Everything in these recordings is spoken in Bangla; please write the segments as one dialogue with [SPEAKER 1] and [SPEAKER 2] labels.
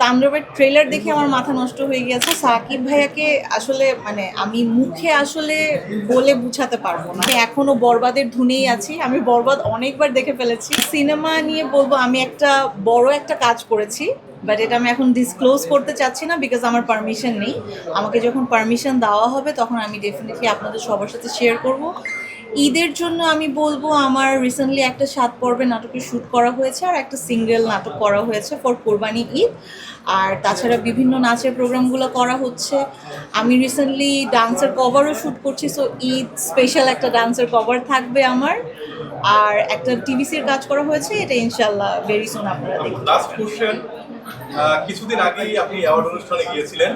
[SPEAKER 1] তাণ্ডবের ট্রেলার দেখে আমার মাথা নষ্ট হয়ে গেছে। সাকিব ভাইয়াকে আসলে আমি মুখে আসলে বলে বুঝাতে পারবো না। এখনো বরবাদের ধুনেই আছি। আমি বরবাদ অনেকবার দেখে ফেলেছি। সিনেমা নিয়ে বলবো আমি একটা বড় একটা কাজ করেছি, বাট এটা আমি এখন ডিসক্লোজ করতে চাচ্ছি না বিকজ আমার পারমিশন নেই। আমাকে যখন পারমিশন দেওয়া হবে তখন আমি ডেফিনেটলি আপনাদের সবার সাথে শেয়ার করব। ঈদের জন্য আমি বলবো আমার রিসেন্টলি একটা 7 পর্বের নাটকের শ্যুট করা হয়েছে আর একটা সিঙ্গেল নাটক করা হয়েছে ফর কোরবানি ঈদ। আর তাছাড়া বিভিন্ন নাচের প্রোগ্রামগুলো করা হচ্ছে। আমি রিসেন্টলি ডান্সের কভারও শ্যুট করছি, সো ঈদ স্পেশাল একটা ডান্সের কভার থাকবে আমার। আর একটা টিভিসির কাজ করা হয়েছে, এটা ইনশাল্লাহ ভেরি সুন আপনারা দেখবেন।
[SPEAKER 2] লাস্ট কোশ্চেন, কিছুদিন আগেই আপনি অ্যাওয়ার্ড অনুষ্ঠানে গিয়েছিলেন,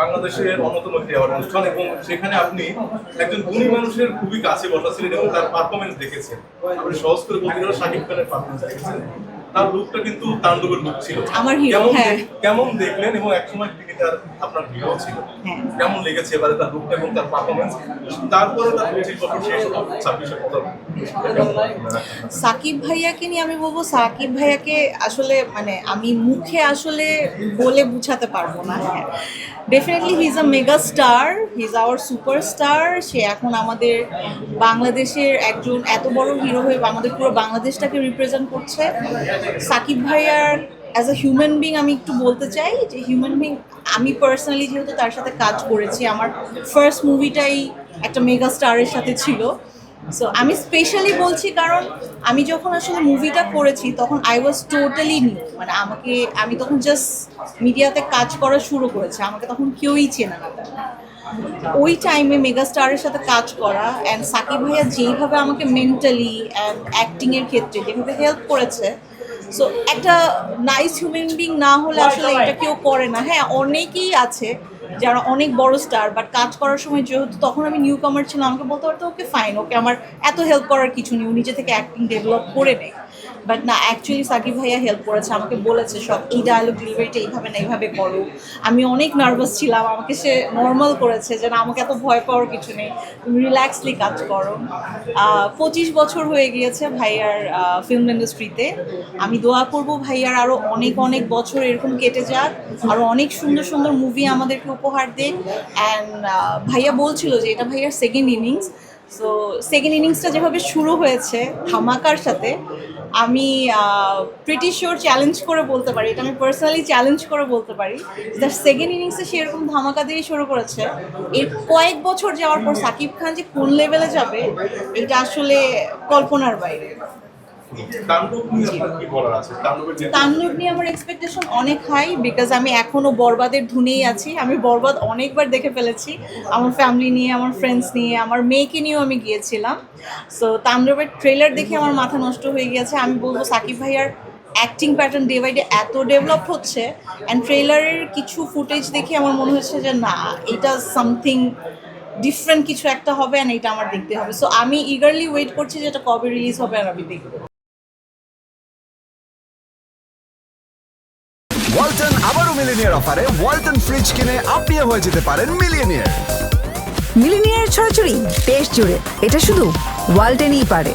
[SPEAKER 2] বাংলাদেশের অন্যতম একটি অ্যাওয়ার্ড অনুষ্ঠান, এবং সেখানে আপনি একজন গুণী মানুষের খুবই কাছে বসেছিলেন এবং তার পারফরমেন্স দেখেছেন। আপনি সহজ করে বলতে গেলে শাকিব খানের পারফরমেন্স দেখেছেন। তার লুকটা কিন্তু তাণ্ডবের লুক ছিল।
[SPEAKER 1] আমার হিরো, হ্যাঁ।
[SPEAKER 2] কেমন দেখলেন? এবং একসময় তিনি তার আপনার হিরো ছিল, কেমন লেগেছে এবারে তার লুকটা এবং তার পারফরমেন্স? তারপরে তার 25 বছর শেষ হলো, 26 কথা।
[SPEAKER 1] সাকিব ভাইয়াকে নিয়ে আমি বলবো, সাকিব ভাইয়াকে আসলে আমি মুখে আসলে বলে বুঝাতে পারবো না। হ্যাঁ, definitely he is a mega star, he is our superstar. সে এখন আমাদের বাংলাদেশের একজন এত বড় হিরো হয়ে আমাদের পুরো বাংলাদেশটাকে রিপ্রেজেন্ট করছে। সাকিব ভাইয়ার অ্যাজ আ হিউম্যান বিং আমি একটু বলতে চাই যে হিউম্যান বিং, আমি পার্সোনালি যেহেতু তার সাথে কাজ করেছি, আমার ফার্স্ট মুভিটাই একটা মেগা স্টারের সাথে ছিল। সো আমি স্পেশালি বলছি কারণ আমি যখন আসলে মুভিটা করেছি তখন আই ওয়াজ টোটালি নিউ। আমি তখন জাস্ট মিডিয়াতে কাজ করা শুরু করেছি, আমাকে তখন কেউই চেনে না। ওই টাইমে মেগা স্টারের সাথে কাজ করা অ্যান্ড সাকিব ভাইয়া যেইভাবে আমাকে মেন্টালি অ্যান্ড অ্যাক্টিংয়ের ক্ষেত্রে যেভাবে হেল্প করেছে, সো একটা নাইস হিউম্যান বিং না হলে আসলে এটা কেউ করে না। হ্যাঁ, অনেকেই আছে যারা অনেক বড় স্টার, বাট কাজ করার সময় যেহেতু তখন আমি নিউ কামার ছিলাম, আমাকে বলতে পারতো ওকে ফাইন, ওকে আমার এত হেল্প করার কিছু নেই, ও নিজে থেকে অ্যাক্টিং ডেভেলপ করে নেয়। বাট না, অ্যাকচুয়ালি সাকিব ভাইয়া হেল্প করেছে, আমাকে বলেছে সব এই ডায়লগ ডেলিভারিটা এইভাবে না এইভাবে করো। আমি অনেক নার্ভাস ছিলাম, আমাকে সে নর্মাল করেছে যে না, আমাকে এত ভয় পাওয়ার কিছু নেই, তুমি রিল্যাক্সলি কাজ করো। 25 বছর হয়ে গিয়েছে ভাইয়ার ফিল্ম ইন্ডাস্ট্রিতে। আমি দোয়া করবো ভাইয়ার আরও অনেক অনেক বছর এরকম কেটে যাক, আরও অনেক সুন্দর সুন্দর মুভি আমাদেরকে উপহার দেখ। অ্যান্ড ভাইয়া বলছিল যে এটা ভাইয়ার সেকেন্ড ইনিংস। সো সেকেন্ড ইনিংসটা যেভাবে শুরু হয়েছে ধামাকার সাথে, আমি প্রিটি শিওর চ্যালেঞ্জ করে বলতে পারি, এটা আমি পার্সোনালি চ্যালেঞ্জ করে বলতে পারি, তার সেকেন্ড ইনিংসে সে এরকম ধামাকা দিয়ে শুরু করেছে। এর কয়েক বছর যাওয়ার পর সাকিব খান যে কোন লেভেলে যাবে এটা আসলে কল্পনার বাইরে। তাণ্ডব নিয়ে আমার এক্সপেকটেশন অনেক হাই বিকজ আমি এখনো বরবাদের ধুনেই আছি। আমি বরবাদ অনেকবার দেখে ফেলেছি, আমার ফ্যামিলি নিয়ে, আমার ফ্রেন্ডস নিয়ে, আমার মেয়েকে নিয়েও আমি গিয়েছিলাম। সো তাণ্ডবের ট্রেলার দেখে আমার মাথা নষ্ট হয়ে গিয়েছে। আমি বলবো সাকিব ভাইয়ার acting pattern day by day এত ডেভেলপ হচ্ছে, অ্যান্ড ট্রেলারের কিছু ফুটেজ দেখে আমার মনে হচ্ছে যে না, এটা সামথিং ডিফারেন্ট কিছু একটা হবে, অ্যান্ড এটা আমার দেখতে হবে। সো আমি ইগারলি ওয়েট করছি যে এটা কবে রিলিজ হবে আর আমি দেখবো।
[SPEAKER 3] ওয়ালটন আবারও মিলিনিয়ার অফারে ওয়ালটন ফ্রিজ কিনে আপনিও হয়ে যেতে পারেন মিলিয়নিয়ার।
[SPEAKER 4] মিলিনিয়ার ছড়াছড়ি দেশ জুড়ে, এটা শুধু ওয়ালটনই পারে।